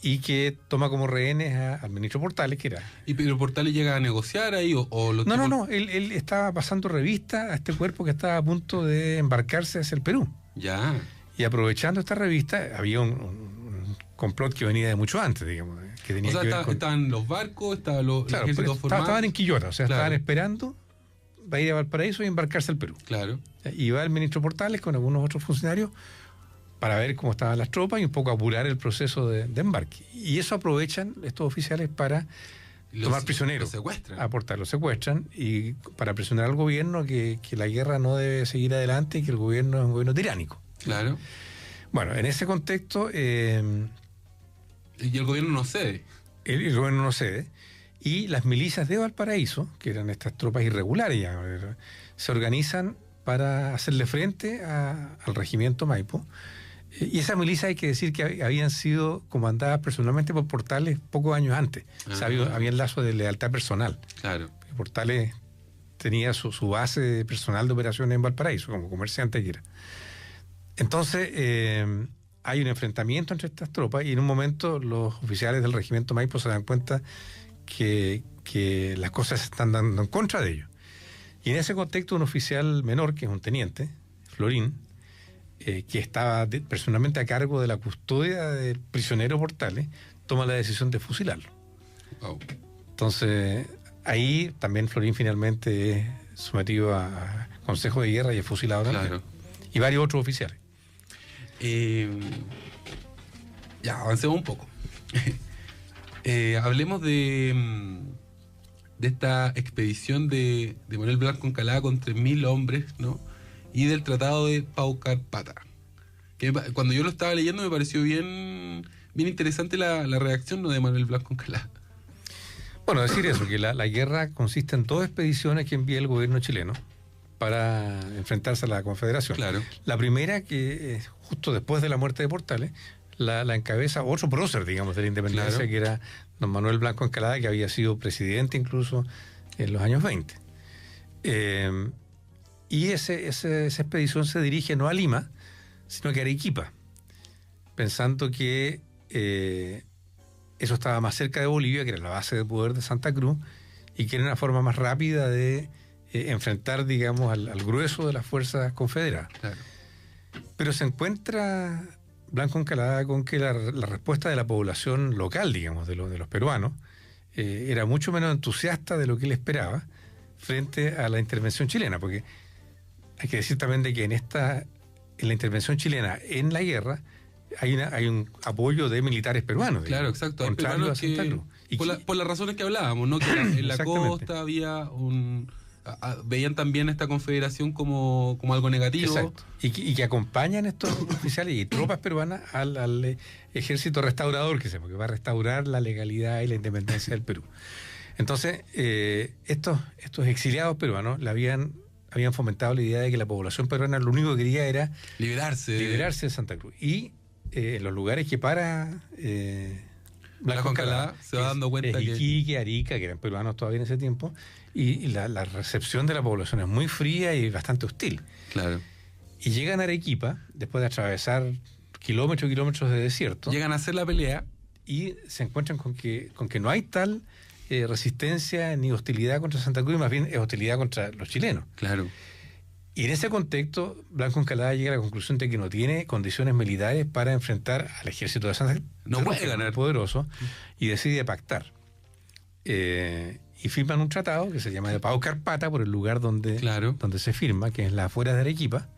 Speaker 4: y que toma como rehenes al ministro Portales, que era...
Speaker 2: ¿Y Pedro Portales llega a negociar ahí o los tipos-
Speaker 4: No, él estaba pasando revista a este cuerpo que estaba a punto de embarcarse hacia el Perú.
Speaker 2: Ya.
Speaker 4: Y aprovechando esta revista, había un complot que venía de mucho antes, digamos, que tenía
Speaker 2: O sea,
Speaker 4: que ver con...
Speaker 2: estaban los barcos, estaban los
Speaker 4: Claro,
Speaker 2: ejércitos
Speaker 4: pero
Speaker 2: formados.
Speaker 4: estaban en Quillota, o sea,
Speaker 2: Claro.
Speaker 4: estaban esperando para ir a Valparaíso y embarcarse al Perú.
Speaker 2: Claro.
Speaker 4: Y va el ministro Portales con algunos otros funcionarios para ver cómo estaban las tropas y un poco apurar el proceso de embarque. Y eso aprovechan estos oficiales para tomar prisioneros.
Speaker 2: Los secuestran.
Speaker 4: A Portales, los secuestran, y para presionar al gobierno que la guerra no debe seguir adelante y que el gobierno es un gobierno tiránico.
Speaker 2: Claro.
Speaker 4: Bueno, en ese contexto...
Speaker 2: Y el gobierno no cede.
Speaker 4: el gobierno no cede, y las milicias de Valparaíso, que eran estas tropas irregulares ya, se organizan para hacerle frente al regimiento Maipo. Y esas milicias, hay que decir que habían sido comandadas personalmente por Portales pocos años antes. O sea, había lazos de lealtad personal.
Speaker 2: Claro.
Speaker 4: Portales tenía su base personal de operaciones en Valparaíso, como comerciante que era. Entonces, hay un enfrentamiento entre estas tropas, y en un momento los oficiales del regimiento Maipo se dan cuenta que las cosas se están dando en contra de ellos. Y en ese contexto, un oficial menor, que es un teniente, Florín, que estaba personalmente a cargo de la custodia del prisionero Portales, toma la decisión de fusilarlo.
Speaker 2: Wow.
Speaker 4: Entonces, ahí también Florín finalmente es sometido a consejo de guerra y es fusilado también.
Speaker 2: Claro.
Speaker 4: Y varios otros oficiales.
Speaker 2: Ya, avancemos un poco. Hablemos de esta expedición de Manuel Blanco Encalada con 3.000 hombres, ¿no? Y del Tratado de Paucarpata. Que cuando yo lo estaba leyendo me pareció bien interesante la reacción, ¿no?, de Manuel Blanco Encalada.
Speaker 4: Bueno, decir eso, que la guerra consiste en 2 expediciones que envía el gobierno chileno para enfrentarse a la Confederación.
Speaker 2: Claro.
Speaker 4: La primera, que justo después de la muerte de Portales, la encabeza otro prócer, digamos, de la independencia,
Speaker 2: Claro.
Speaker 4: que era don Manuel Blanco Encalada, que había sido presidente incluso en los años 20. Y esa expedición se dirige no a Lima, sino que a Arequipa, pensando que eso estaba más cerca de Bolivia, que era la base de poder de Santa Cruz, y que era una forma más rápida de enfrentar, digamos, al grueso de las fuerzas confederadas.
Speaker 2: Claro.
Speaker 4: Pero se encuentra Blanco Encalada con que la respuesta de la población local, digamos, de los peruanos, era mucho menos entusiasta de lo que él esperaba frente a la intervención chilena, porque hay que decir también de que en la intervención chilena en la guerra hay un apoyo de militares peruanos.
Speaker 2: Claro,
Speaker 4: digamos,
Speaker 2: exacto. Hay
Speaker 4: contrario a
Speaker 2: peruanos
Speaker 4: Santa Cruz.
Speaker 2: por las razones que hablábamos, ¿no? Que en la
Speaker 4: Exactamente.
Speaker 2: costa había veían también esta confederación como algo negativo.
Speaker 4: Exacto. Y que acompañan estos oficiales y tropas peruanas al ejército restaurador, que va a restaurar la legalidad y la independencia del Perú. Entonces, estos exiliados peruanos habían fomentado la idea de que la población peruana lo único que quería era
Speaker 2: Liberarse
Speaker 4: de Santa Cruz. Y en los lugares que para
Speaker 2: Blanco Encalada se va dando cuenta que
Speaker 4: Iquique, Arica, que eran peruanos todavía en ese tiempo, y la recepción de la población es muy fría y bastante hostil.
Speaker 2: claro.
Speaker 4: Y llegan a Arequipa, después de atravesar kilómetros y kilómetros de desierto,
Speaker 2: Llegan a hacer la pelea.
Speaker 4: y se encuentran con que no hay tal resistencia ni hostilidad contra Santa Cruz, más bien es hostilidad contra los chilenos.
Speaker 2: Claro.
Speaker 4: Y en ese contexto, Blanco Encalada llega a la conclusión de que no tiene condiciones militares para enfrentar al ejército de Santa Cruz.
Speaker 2: No puede ganar.
Speaker 4: Poderoso, y decide pactar. Y firman un tratado que se llama de Pau Carpata, por el lugar donde se firma, que es las afueras de Arequipa.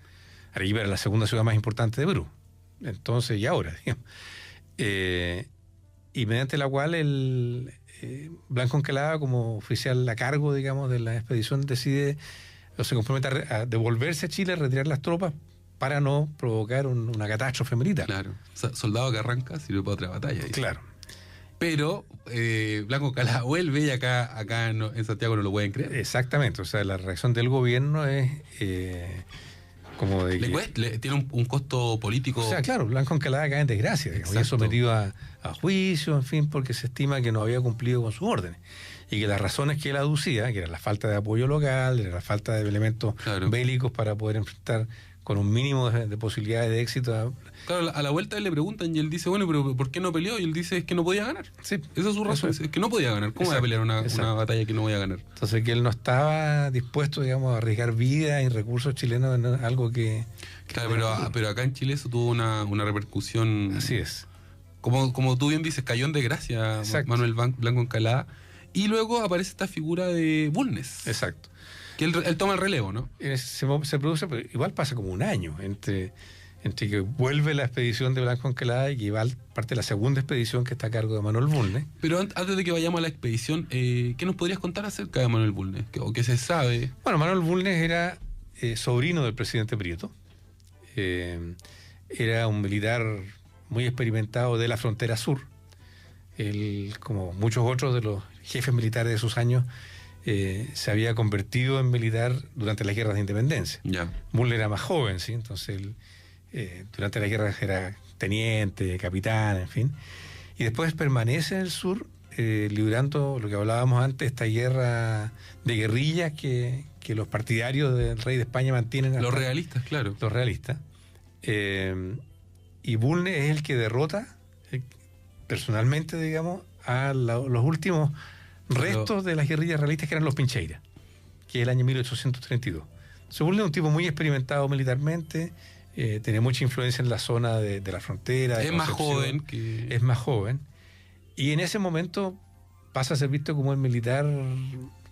Speaker 4: Arequipa era la segunda ciudad más importante de Perú. Entonces y ahora, digamos. Y mediante la cual Blanco Encalada, como oficial a cargo, digamos, de la expedición, decide o se compromete a devolverse a Chile, a retirar las tropas para no provocar una catástrofe militar.
Speaker 2: Claro. Soldado que arranca sirve para otra batalla. Dice.
Speaker 4: Claro.
Speaker 2: Pero Blanco Encalada vuelve y acá en Santiago no lo pueden creer.
Speaker 4: Exactamente. O sea, la reacción del gobierno es como de que...
Speaker 2: Tiene un costo político.
Speaker 4: O sea, claro, Blanco Encalada cae en desgracia, digamos, y es sometido a juicio, en fin, porque se estima que no había cumplido con sus órdenes. Y que las razones que él aducía, que era la falta de apoyo local, era la falta de elementos bélicos para poder enfrentar con un mínimo de posibilidades de éxito.
Speaker 2: Claro, a la vuelta él le preguntan y él dice, bueno, pero ¿por qué no peleó? Y él dice, es que no podía ganar.
Speaker 4: Sí,
Speaker 2: esa es su razón, es que no podía ganar. ¿Cómo voy a pelear una batalla que no voy a ganar?
Speaker 4: Entonces que él no estaba dispuesto, digamos, a arriesgar vida y recursos chilenos en algo que...
Speaker 2: Claro, pero acá en Chile eso tuvo una repercusión...
Speaker 4: Así es.
Speaker 2: Como tú bien dices, cayó en desgracia. Exacto. Manuel Blanco Encalada. Y luego aparece esta figura de Bulnes.
Speaker 4: Exacto.
Speaker 2: Que él toma el relevo, ¿no?
Speaker 4: Se produce, pero igual pasa como un año entre que vuelve la expedición de Blanco Encalada y que va parte de la segunda expedición que está a cargo de Manuel Bulnes.
Speaker 2: Pero antes de que vayamos a la expedición, ¿qué nos podrías contar acerca de Manuel Bulnes? ¿O qué se sabe?
Speaker 4: Bueno, Manuel Bulnes era sobrino del presidente Prieto. Era un militar muy experimentado de la frontera sur. Él, como muchos otros de los jefes militares de sus años, se había convertido en militar durante las guerras de independencia.
Speaker 2: Ya.
Speaker 4: Bulnes era más joven, ¿sí? Entonces él, durante las guerras era teniente, capitán, en fin. Y después permanece en el sur, librando lo que hablábamos antes, esta guerra de guerrillas que los partidarios del rey de España mantienen.
Speaker 2: Los realistas, claro.
Speaker 4: Los realistas. Y Bulnes es el que derrota personalmente, digamos, a los últimos restos de las guerrillas realistas, que eran los Pincheiras, que es el año 1832. Entonces, Bulnes es un tipo muy experimentado militarmente, tiene mucha influencia en la zona de la frontera.
Speaker 2: Es más joven.
Speaker 4: Es más joven. Y en ese momento pasa a ser visto como el militar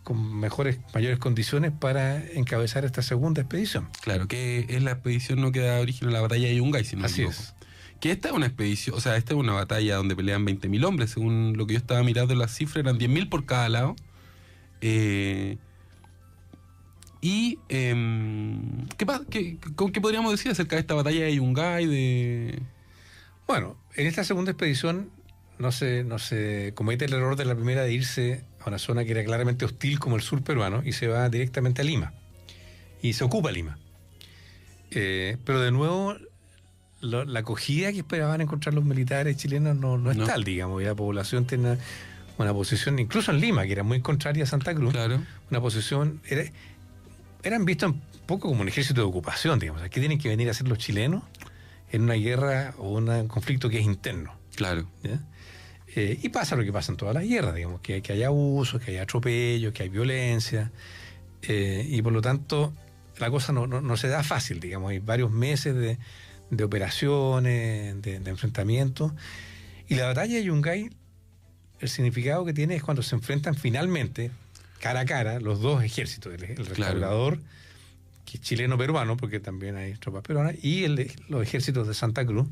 Speaker 4: con mayores condiciones para encabezar esta segunda expedición.
Speaker 2: Claro, que es la expedición que da origen a la batalla de Yungay, si no me equivoco.
Speaker 4: Es.
Speaker 2: Que esta es una expedición, o sea, esta es una batalla donde pelean 20.000 hombres, según lo que yo estaba mirando, las cifras eran 10.000 por cada lado. ¿Qué podríamos decir acerca de esta batalla de Yungay?
Speaker 4: Bueno, en esta segunda expedición no se comete el error de la primera de irse a una zona que era claramente hostil como el sur peruano, y se va directamente a Lima. Y se ocupa Lima. Pero de nuevo, la acogida que esperaban encontrar los militares chilenos no es tal, digamos. Y la población tiene una posición, incluso en Lima, que era muy contraria a Santa Cruz,
Speaker 2: claro.
Speaker 4: una posición... eran vistos un poco como un ejército de ocupación, digamos. ¿Qué tienen que venir a hacer los chilenos en una guerra o un conflicto que es interno?
Speaker 2: Claro.
Speaker 4: ¿Ya? Y pasa lo que pasa en todas las guerras, digamos, que hay abusos, que hay atropellos, que hay violencia, y por lo tanto la cosa no se da fácil, digamos. Hay varios meses de operaciones, de enfrentamientos, y la batalla de Yungay, el significado que tiene es cuando se enfrentan finalmente, cara a cara, los dos ejércitos, el restaurador, que es chileno-peruano, porque también hay tropas peruanas, y los ejércitos de Santa Cruz.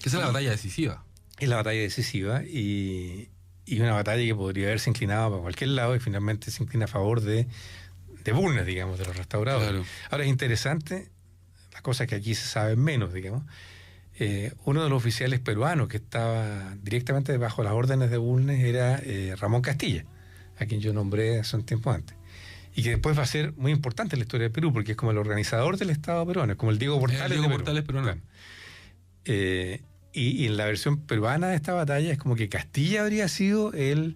Speaker 2: Esa es la batalla decisiva.
Speaker 4: Es la batalla decisiva y una batalla que podría haberse inclinado para cualquier lado y finalmente se inclina a favor de Bulnes, digamos, de los restauradores.
Speaker 2: Claro.
Speaker 4: Ahora es interesante, las cosas que aquí se saben menos, digamos. Uno de los oficiales peruanos que estaba directamente bajo las órdenes de Bulnes era Ramón Castilla, a quien yo nombré hace un tiempo antes. Y que después va a ser muy importante en la historia de Perú, porque es como el organizador del Estado peruano, es como el Diego Portales.
Speaker 2: El Diego Portales peruano.
Speaker 4: Claro. Y en la versión peruana de esta batalla es como que Castilla habría sido el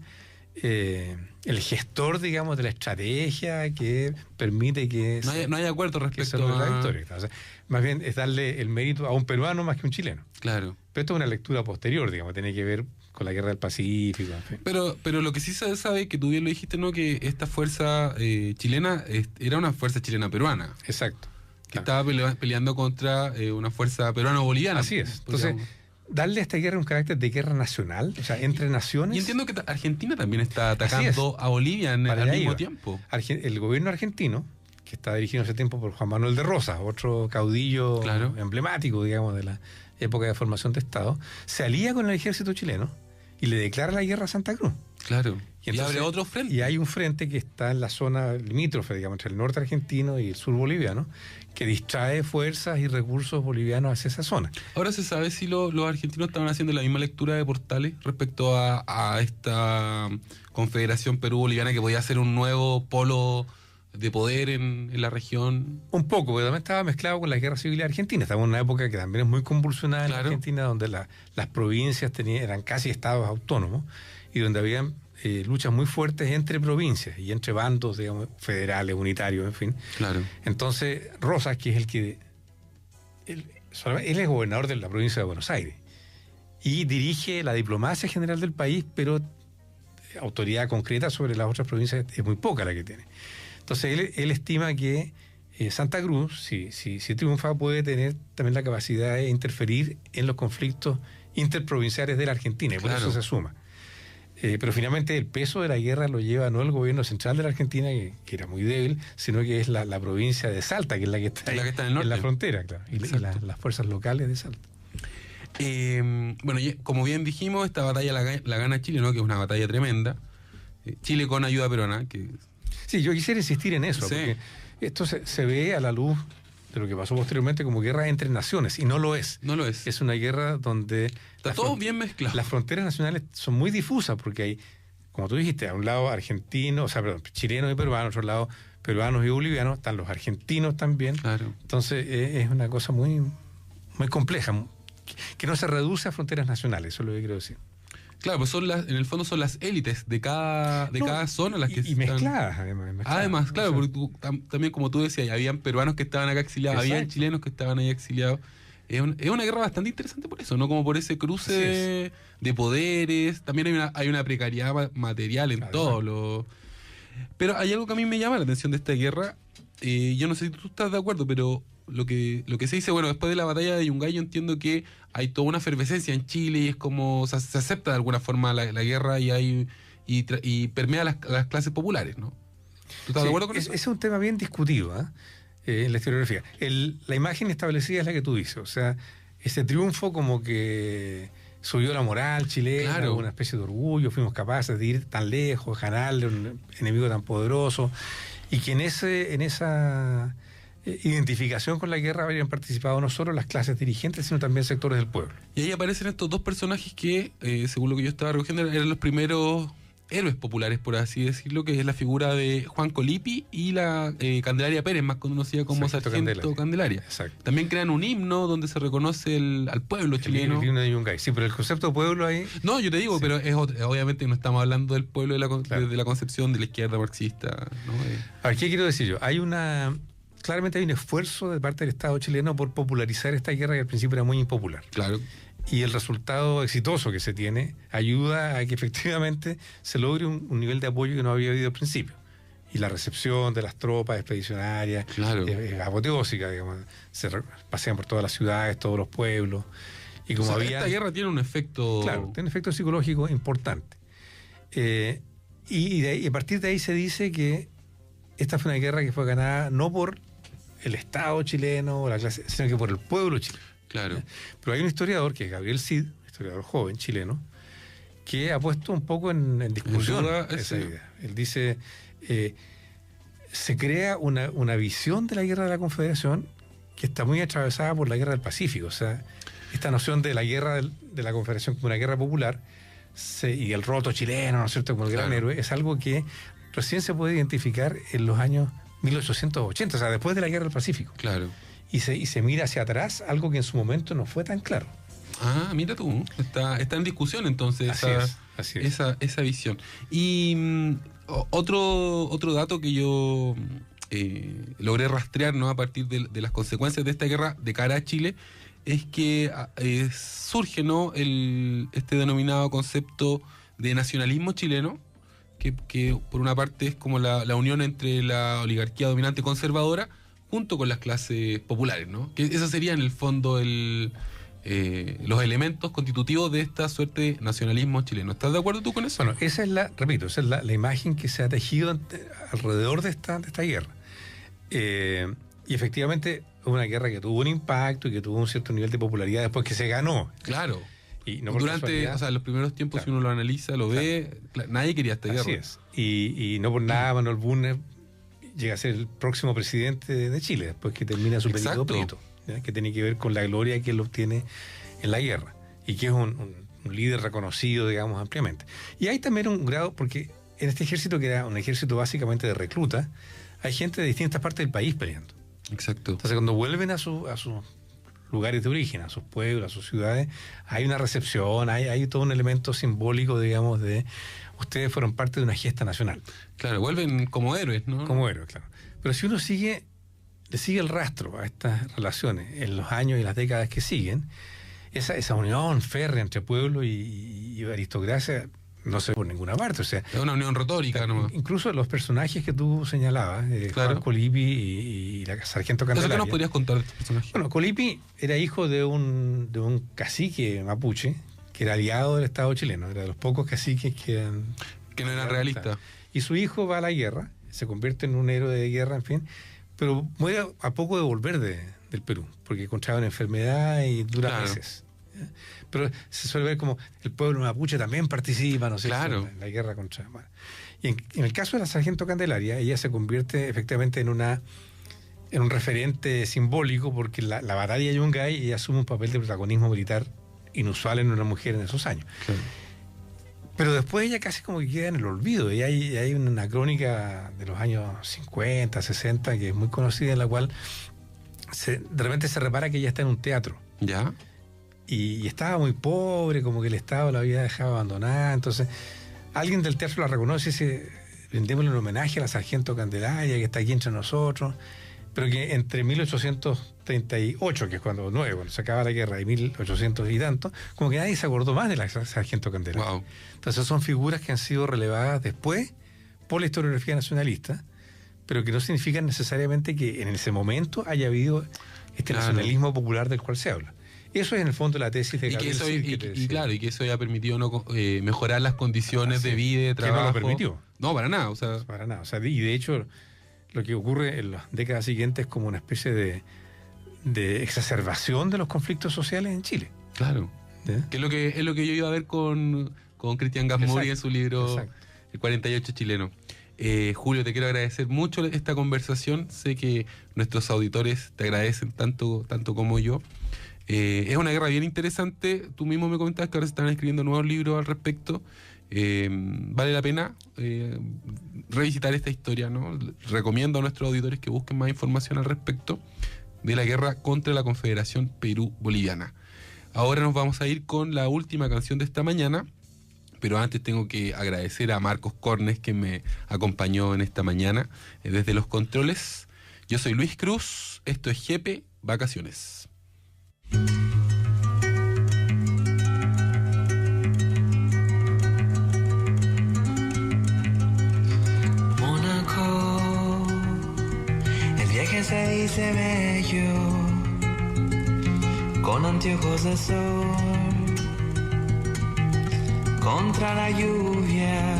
Speaker 4: gestor, digamos, de la estrategia que permite que...
Speaker 2: No hay acuerdo respecto a
Speaker 4: la victoria. O sea, más bien es darle el mérito a un peruano más que a un chileno.
Speaker 2: Claro.
Speaker 4: Pero esto es una lectura posterior, digamos, tiene que ver con la guerra del Pacífico, en fin.
Speaker 2: Pero lo que sí se sabe, que tú bien lo dijiste, ¿no? Que esta fuerza chilena era una fuerza chilena-peruana.
Speaker 4: Exacto.
Speaker 2: Que estaba peleando contra una fuerza peruano-boliviana.
Speaker 4: Así es. Entonces, darle a esta guerra un carácter de guerra nacional, o sea, entre naciones.
Speaker 2: Y entiendo que Argentina también está atacando a Bolivia al mismo tiempo.
Speaker 4: El gobierno argentino, que está dirigido hace tiempo por Juan Manuel de Rosas, otro caudillo emblemático, digamos, de la época de formación de Estado, se alía con el ejército chileno y le declara la guerra a Santa Cruz.
Speaker 2: Claro.
Speaker 4: Y entonces,
Speaker 2: abre otro frente.
Speaker 4: Y hay un frente que está en la zona limítrofe, digamos, entre el norte argentino y el sur boliviano, que distrae fuerzas y recursos bolivianos hacia esa zona.
Speaker 2: Ahora se sabe si los argentinos estaban haciendo la misma lectura de Portales respecto a esta confederación Perú-Boliviana que podía ser un nuevo polo de poder en la región.
Speaker 4: Un poco, porque también estaba mezclado con la guerra civil argentina. Estamos en una época que también es muy convulsionada en Argentina, donde las provincias eran casi estados autónomos y donde habían luchas muy fuertes entre provincias y entre bandos, digamos, federales, unitarios, en fin.
Speaker 2: Claro.
Speaker 4: Entonces, Rosas, que es el que... Él es gobernador de la provincia de Buenos Aires y dirige la diplomacia general del país, pero autoridad concreta sobre las otras provincias es muy poca la que tiene. Entonces, él estima que Santa Cruz, si triunfa, puede tener también la capacidad de interferir en los conflictos interprovinciales de la Argentina, y por eso se suma. Pero finalmente el peso de la guerra lo lleva no el gobierno central de la Argentina, que era muy débil, sino que es la provincia de Salta, que es la que está,
Speaker 2: en el norte,
Speaker 4: en la frontera, claro, y las fuerzas locales de Salta.
Speaker 2: Bueno, como bien dijimos, esta batalla la gana Chile, ¿no? Que es una batalla tremenda. Chile con ayuda peruana.
Speaker 4: Sí, yo quisiera insistir en eso, porque esto se ve a la luz de lo que pasó posteriormente como guerra entre naciones, y no lo es.
Speaker 2: No lo es.
Speaker 4: Es una guerra donde...
Speaker 2: Está todo bien mezclado.
Speaker 4: Las fronteras nacionales son muy difusas, porque hay, como tú dijiste, a un lado argentinos, chilenos y peruanos, a otro lado peruanos y bolivianos, están los argentinos también.
Speaker 2: Claro.
Speaker 4: Entonces es una cosa muy, muy compleja, que no se reduce a fronteras nacionales, eso es lo que quiero decir.
Speaker 2: Claro, pues en el fondo son las élites de cada zona las que
Speaker 4: y mezcladas, además.
Speaker 2: Además, claro, porque también como tú decías, habían peruanos que estaban acá exiliados, habían chilenos que estaban ahí exiliados. Es una guerra bastante interesante por eso, ¿no? Como por ese cruce de poderes. También hay una precariedad material en todo. Pero hay algo que a mí me llama la atención de esta guerra. Yo no sé si tú estás de acuerdo, pero lo que se dice, bueno, después de la batalla de Yungay, yo entiendo que hay toda una efervescencia en Chile y es como se acepta de alguna forma la guerra y permea las clases populares, ¿no? ¿Tú estás de acuerdo con eso?
Speaker 4: Es un tema bien discutido, en la historiografía. La imagen establecida es la que tú dices, o sea, ese triunfo como que subió la moral chilena, una especie de orgullo, fuimos capaces de ir tan lejos, ganarle a un enemigo tan poderoso, y que en esa identificación con la guerra habrían participado no solo las clases dirigentes, sino también sectores del pueblo.
Speaker 2: Y ahí aparecen estos dos personajes que, según lo que yo estaba recogiendo, eran los primeros héroes populares, por así decirlo, que es la figura de Juan Colipi y la Candelaria Pérez, más conocida como Sargento Candelaria.
Speaker 4: Exacto.
Speaker 2: También crean un himno donde se reconoce al pueblo chileno.
Speaker 4: El himno de Yungay. Sí, pero el concepto de pueblo ahí...
Speaker 2: No, yo te digo, pero obviamente no estamos hablando del pueblo de la concepción de la izquierda marxista, ¿no?
Speaker 4: A ver, ¿qué quiero decir yo? Hay una claramente hay un esfuerzo de parte del Estado chileno por popularizar esta guerra que al principio era muy impopular.
Speaker 2: Claro.
Speaker 4: Y el resultado exitoso que se tiene ayuda a que efectivamente se logre un nivel de apoyo que no había habido al principio. Y la recepción de las tropas expedicionarias
Speaker 2: Claro.
Speaker 4: es apoteósica, digamos. Pasean por todas las ciudades, todos los pueblos. Y como
Speaker 2: O sea,
Speaker 4: había...
Speaker 2: esta guerra tiene un efecto...
Speaker 4: Claro, tiene un efecto psicológico importante. Y a partir de ahí se dice que esta fue una guerra que fue ganada no por el Estado chileno o la clase, sino que por el pueblo chileno.
Speaker 2: Claro.
Speaker 4: Pero hay un historiador, que es Gabriel Cid, historiador joven chileno, que ha puesto un poco en discusión
Speaker 2: duda
Speaker 4: esa
Speaker 2: ese.
Speaker 4: idea. Él dice, se crea una visión de la guerra de la Confederación que está muy atravesada por la guerra del Pacífico. O sea, esta noción de la guerra de la Confederación como una guerra popular y el roto chileno, ¿no es cierto?, como el gran
Speaker 2: Claro.
Speaker 4: héroe, es algo que recién se puede identificar en los años 1880, o sea, después de la guerra del Pacífico.
Speaker 2: Claro.
Speaker 4: Y se mira hacia atrás, algo que en su momento no fue tan claro.
Speaker 2: Ah, mira tú. Está en discusión entonces
Speaker 4: Así es.
Speaker 2: esa visión. Y otro dato que yo logré rastrear, ¿no?, a partir de las consecuencias de esta guerra de cara a Chile, es que surge, ¿no?, este denominado concepto de nacionalismo chileno, que por una parte es como la unión entre la oligarquía dominante conservadora junto con las clases populares, ¿no? Que eso sería en el fondo los elementos constitutivos de esta suerte de nacionalismo chileno. ¿Estás de acuerdo tú con eso?
Speaker 4: Bueno, esa es la imagen que se ha tejido alrededor de esta guerra. Y efectivamente es una guerra que tuvo un impacto y que tuvo un cierto nivel de popularidad después que se ganó.
Speaker 2: Claro.
Speaker 4: Y no por
Speaker 2: Durante,
Speaker 4: casualidad.
Speaker 2: o sea, los primeros tiempos,
Speaker 4: Claro.
Speaker 2: si uno lo analiza, lo ve, nadie quería esta guerra.
Speaker 4: Así es. Y no por nada Manuel Bulnes llega a ser el próximo presidente de Chile después que termina su periodo
Speaker 2: Exacto.
Speaker 4: pleito, ¿ya? Que tiene que ver con la gloria que él obtiene en la guerra y que es un líder reconocido, digamos, ampliamente. Y hay también un grado, porque en este ejército, que era un ejército básicamente de recluta, hay gente de distintas partes del país peleando.
Speaker 2: Exacto.
Speaker 4: Entonces, cuando vuelven a sus lugares de origen, a sus pueblos, a sus ciudades, hay una recepción, hay todo un elemento simbólico, digamos, de ustedes fueron parte de una gesta nacional.
Speaker 2: Claro, vuelven como héroes, ¿no?
Speaker 4: Como héroes, claro. Pero si uno le sigue el rastro a estas relaciones en los años y las décadas que siguen, esa unión férrea entre pueblo y aristocracia no se ve por ninguna parte. O sea,
Speaker 2: Es una unión retórica nomás.
Speaker 4: incluso los personajes que tú señalabas,
Speaker 2: Claro.
Speaker 4: Juan Colipi y la sargento
Speaker 2: ¿Eso qué
Speaker 4: Candelaria.
Speaker 2: nos podrías contar de estos personajes?
Speaker 4: Bueno, Colipi era hijo de un cacique mapuche que era aliado del Estado chileno, era de los pocos caciques que
Speaker 2: no eran realistas.
Speaker 4: Y su hijo va a la guerra, se convierte en un héroe de guerra, en fin, pero muere a poco de volver del Perú, porque contrae una enfermedad y dura
Speaker 2: Claro.
Speaker 4: meses. ¿Ya? Pero se suele ver como el pueblo mapuche también participa, no sé,
Speaker 2: Claro.
Speaker 4: en la guerra contra... Bueno. Y en el caso de la sargento Candelaria, ella se convierte efectivamente en un referente simbólico, porque la batalla de Yungay, ella asume un papel de protagonismo militar inusual en una mujer en esos años.
Speaker 2: Claro.
Speaker 4: Pero después ella casi como que queda en el olvido. Y hay una crónica de los años 50, 60, que es muy conocida, en la cual de repente se repara que ella está en un teatro.
Speaker 2: ¿Ya?
Speaker 4: Y estaba muy pobre, como que el Estado la había dejado abandonada. Entonces, alguien del teatro la reconoce y dice, rendémosle un homenaje a la sargento Candelaria, que está aquí entre nosotros. Pero que entre 1838, que es cuando se acaba la guerra, y 1800 y tanto, como que nadie se acordó más de la sargento Candelaria.
Speaker 2: Wow.
Speaker 4: Entonces son figuras que han sido relevadas después por la historiografía nacionalista, pero que no significan necesariamente que en ese momento haya habido este
Speaker 2: Claro.
Speaker 4: nacionalismo popular del cual se habla. Eso es en el fondo la tesis de
Speaker 2: Y que
Speaker 4: Gabriel
Speaker 2: eso,
Speaker 4: Cid, que te decía.
Speaker 2: claro, y que eso haya permitido mejorar las condiciones
Speaker 4: Así
Speaker 2: de
Speaker 4: es.
Speaker 2: vida y de
Speaker 4: Que no lo
Speaker 2: trabajo.
Speaker 4: permitió.
Speaker 2: No, para nada. O sea,
Speaker 4: Para nada. O sea, y de hecho, lo que ocurre en las décadas siguientes es como una especie de exacerbación de los conflictos sociales en Chile.
Speaker 2: claro.
Speaker 4: ¿Ya?
Speaker 2: Que es lo que yo iba a ver con Cristian Gasmuri en su libro
Speaker 4: Exacto.
Speaker 2: El 48 chileno. Julio, te quiero agradecer mucho esta conversación. Sé que nuestros auditores te agradecen tanto como yo. Es una guerra bien interesante. Tú mismo me comentabas que ahora se están escribiendo nuevos libros al respecto. Vale la pena revisitar esta historia, ¿no? Recomiendo a nuestros auditores que busquen más información al respecto de la guerra contra la Confederación Perú-Boliviana. Ahora nos vamos a ir con la última canción de esta mañana, pero antes tengo que agradecer a Marcos Cornes, que me acompañó en esta mañana desde los controles. Yo soy Luis Cruz, esto es Jepe Vacaciones.
Speaker 3: Mónaco, el viaje se dice bello, con anteojos de sol, contra la lluvia,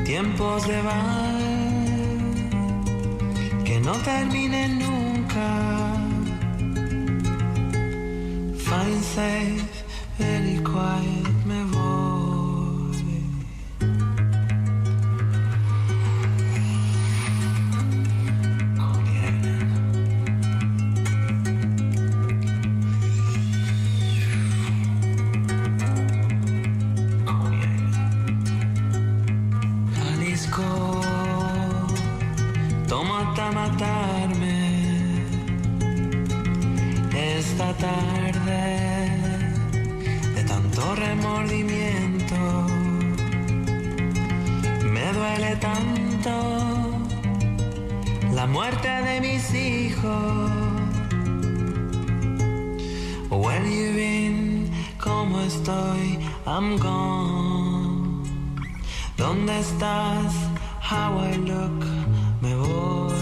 Speaker 3: tiempos de mar que no terminen nunca. Fine, safe, very quiet, me voy. Jalisco, tómate a matarme esta tarde de tanto remordimiento. Me duele tanto la muerte de mis hijos. Where you been? ¿Cómo estoy? I'm gone. ¿Dónde estás? How I look, me voy.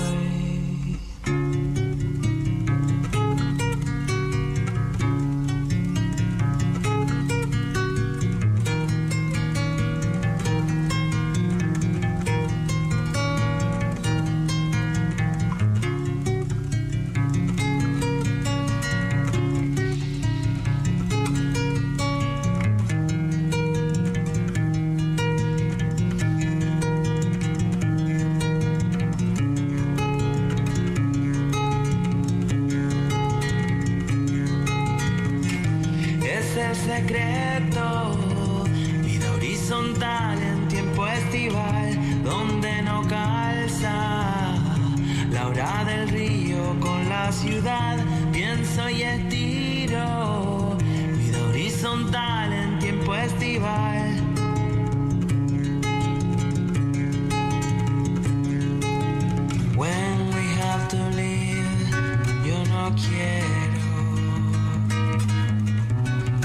Speaker 3: Secreto, vida horizontal en tiempo estival, donde no calza la hora del río con la ciudad. Pienso y estiro, vida horizontal en tiempo estival. When we have to leave, yo no quiero.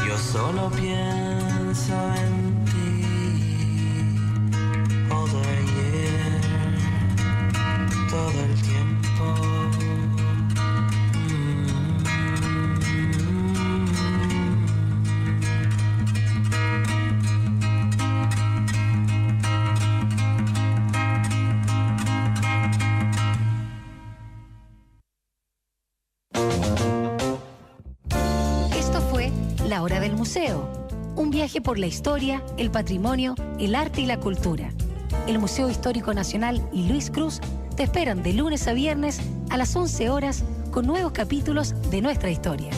Speaker 3: Yo solo pienso en ti, all the year, todo el tiempo.
Speaker 1: La Hora del Museo. Un viaje por la historia, el patrimonio, el arte y la cultura. El Museo Histórico Nacional y Luis Cruz te esperan de lunes a viernes a las 11 horas con nuevos capítulos de nuestra historia.